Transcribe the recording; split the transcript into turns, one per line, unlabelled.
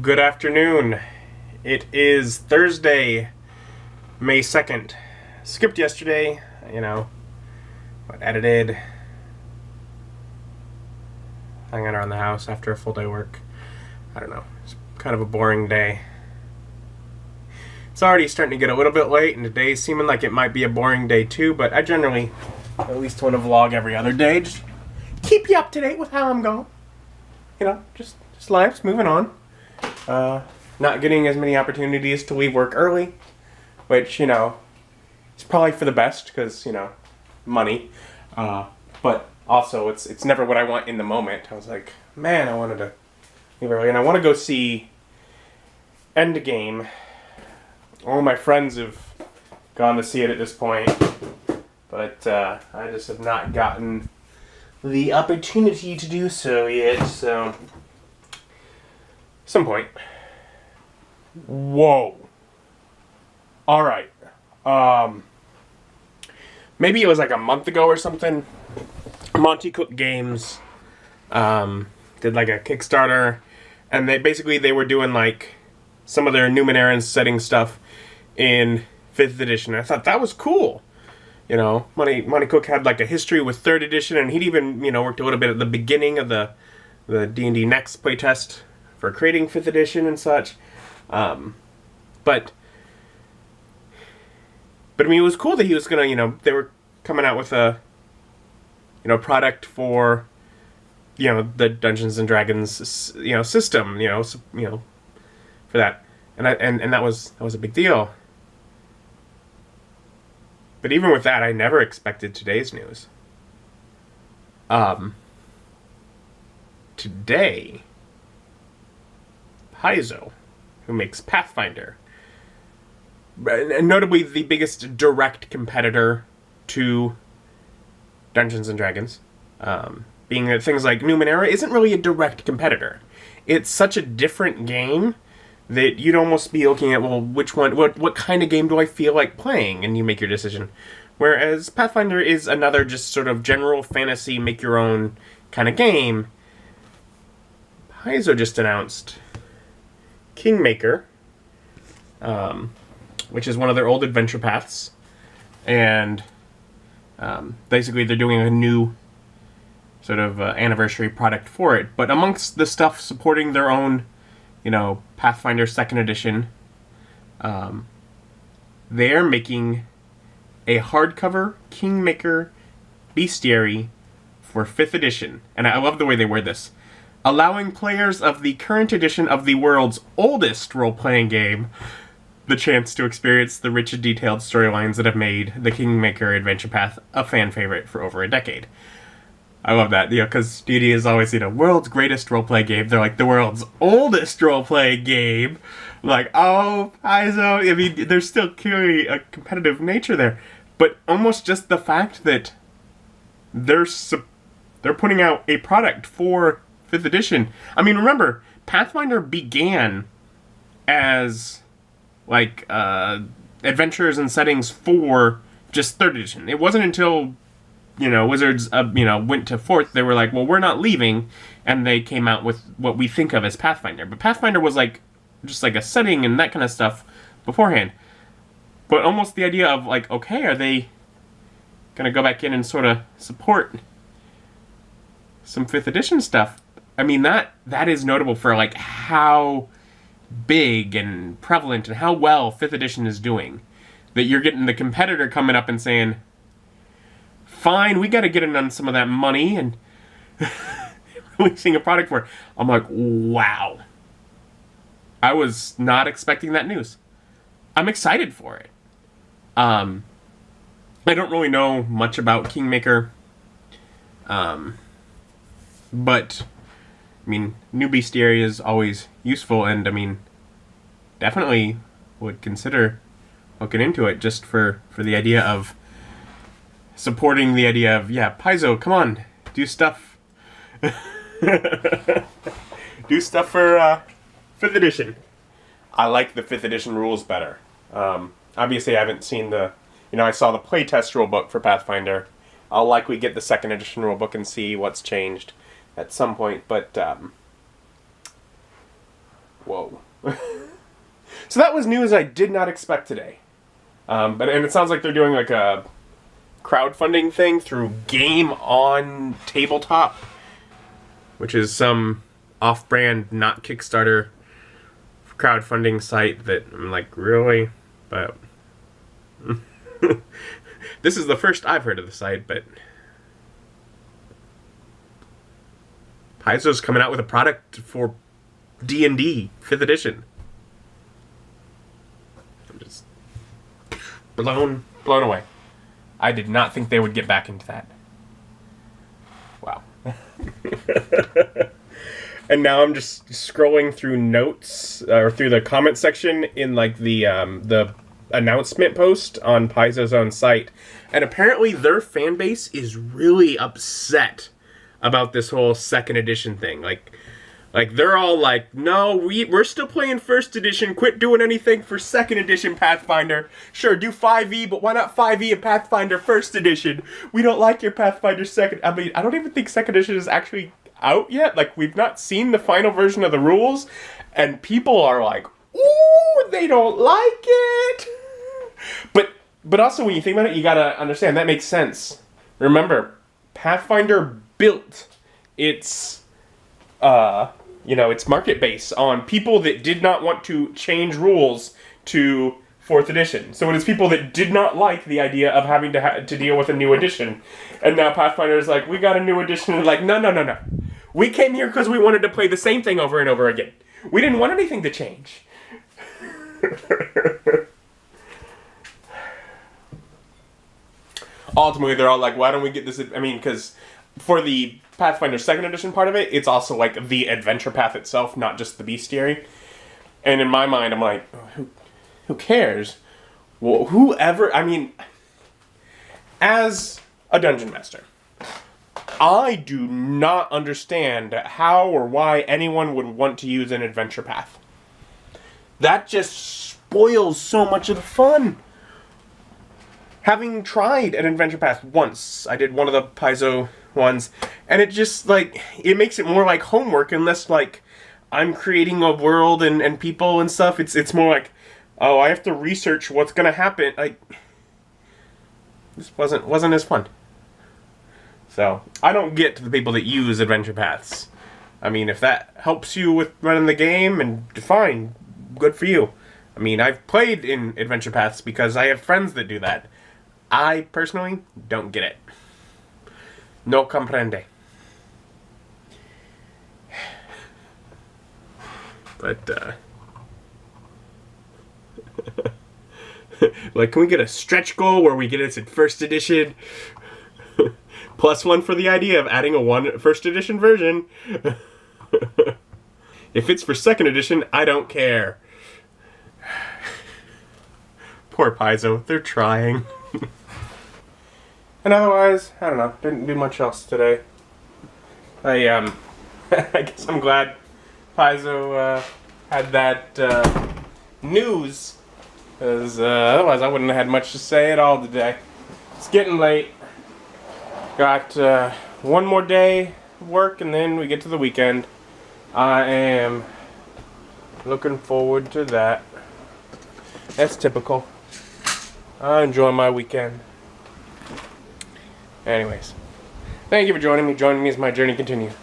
Good afternoon. It is Thursday, May 2nd. Skipped yesterday, but edited. Hung out around the house after a full day of work. I don't know. It's kind of a boring day. It's already starting to get a little bit late, and today's seeming like it might be a boring day too, but I generally at least want to vlog every other day. Just keep you up to date with how I'm going. Just life's moving on. Not getting as many opportunities to leave work early, which, it's probably for the best because, money. But also, it's never what I want in the moment. I was like, man, I wanted to leave early, and I want to go see Endgame. All my friends have gone to see it at this point, but I just have not gotten the opportunity to do so yet, so some point. Whoa. Alright. Maybe it was like a month ago or something. Monty Cook Games did like a Kickstarter, and they were doing like some of their Numenera setting stuff in 5th edition. I thought that was cool. Monty Cook had like a history with 3rd edition, and he'd even, worked a little bit at the beginning of the D&D Next playtest for creating 5th edition and such. But I mean, it was cool that he was gonna, they were coming out with a, product for, the Dungeons and Dragons, system, for that, and that was a big deal. But even with that, I never expected today's news. Today, Paizo, who makes Pathfinder, and notably the biggest direct competitor to Dungeons and Dragons, being that things like Numenera isn't really a direct competitor. It's such a different game that you'd almost be looking at, well, what kind of game do I feel like playing? And you make your decision. Whereas Pathfinder is another just sort of general fantasy, make your own kind of game. Paizo just announced Kingmaker, which is one of their old adventure paths, and basically they're doing a new sort of anniversary product for it. But amongst the stuff supporting their own, Pathfinder 2nd edition, they're making a hardcover Kingmaker Bestiary for 5th edition. And I love the way they word this. Allowing players of the current edition of the world's oldest role-playing game the chance to experience the rich and detailed storylines that have made the Kingmaker adventure path a fan favorite for over a decade. I love that, because D&D is always, world's greatest role-play game. They're like, the world's oldest role-play game. Like, oh, Paizo. I mean, there's still clearly a competitive nature there. But almost just the fact that they're putting out a product for 5th edition. I mean, remember, Pathfinder began as, like, adventures and settings for just 3rd edition. It wasn't until Wizards, went to 4th, they were like, well, we're not leaving, and they came out with what we think of as Pathfinder. But Pathfinder was like, just like a setting and that kind of stuff beforehand. But almost the idea of like, okay, are they gonna go back in and sort of support some 5th edition stuff? I mean, that is notable for like how big and prevalent and how well 5th edition is doing. That you're getting the competitor coming up and saying, fine, we got to get in on some of that money and releasing a product for it. I'm like, wow. I was not expecting that news. I'm excited for it. I don't really know much about Kingmaker. But, I mean, new Bestiary is always useful, and, I mean, definitely would consider looking into it just for the idea of supporting the idea of, yeah, Paizo, come on, do stuff. Do stuff for 5th edition. I like the 5th edition rules better. Obviously, I haven't seen I saw the playtest rulebook for Pathfinder. I'll likely get the 2nd edition rulebook and see what's changed at some point, but Whoa. So that was news I did not expect today. And it sounds like they're doing like a crowdfunding thing through Game on Tabletop, which is some off-brand, not Kickstarter crowdfunding site that I'm like, really? But this is the first I've heard of the site, but Paizo's coming out with a product for D&D 5th edition. I'm just blown away. I did not think they would get back into that. Wow. And now I'm just scrolling through notes or through the comment section in like the announcement post on Paizo's own site, and apparently their fan base is really upset about this whole 2nd edition thing. Like they're all like, no, we're still playing 1st edition. Quit doing anything for 2nd edition Pathfinder. Sure, do 5e, but why not 5e and Pathfinder 1st edition? We don't like your Pathfinder 2nd. I mean, I don't even think 2nd edition is actually out yet. Like, we've not seen the final version of the rules, and people are like, ooh, they don't like it. But also, when you think about it, you gotta understand that makes sense. Remember, Pathfinder built its its market base on people that did not want to change rules to 4th edition. So it is people that did not like the idea of having to deal with a new edition. And now Pathfinder is like, we got a new edition. And like, no. We came here because we wanted to play the same thing over and over again. We didn't want anything to change. Ultimately, they're all like, why don't we get this? I mean, because for the Pathfinder 2nd edition part of it, it's also like the adventure path itself, not just the bestiary. And in my mind, I'm like, who cares? Well, whoever, I mean, as a dungeon master, I do not understand how or why anyone would want to use an adventure path. That just spoils so much of the fun. Having tried an adventure path once, I did one of the Paizo ones, and it just, like, it makes it more like homework and less like I'm creating a world and people and stuff. It's more like, oh, I have to research what's gonna happen. Like, this wasn't as fun. So, I don't get to the people that use adventure paths. I mean, if that helps you with running the game, and fine, good for you. I mean, I've played in adventure paths because I have friends that do that. I, personally, don't get it. No comprende. But, like, can we get a stretch goal where we get it in 1st edition? +1 for the idea of adding a 1st edition version. If it's for 2nd edition, I don't care. Poor Paizo, they're trying. And otherwise, I don't know, didn't do much else today. I guess I'm glad Paizo had that news, because otherwise I wouldn't have had much to say at all today. It's getting late. Got one more day of work and then we get to the weekend. I am looking forward to that. That's typical. I enjoy my weekend. Anyways, thank you for joining me. Joining me as my journey continues.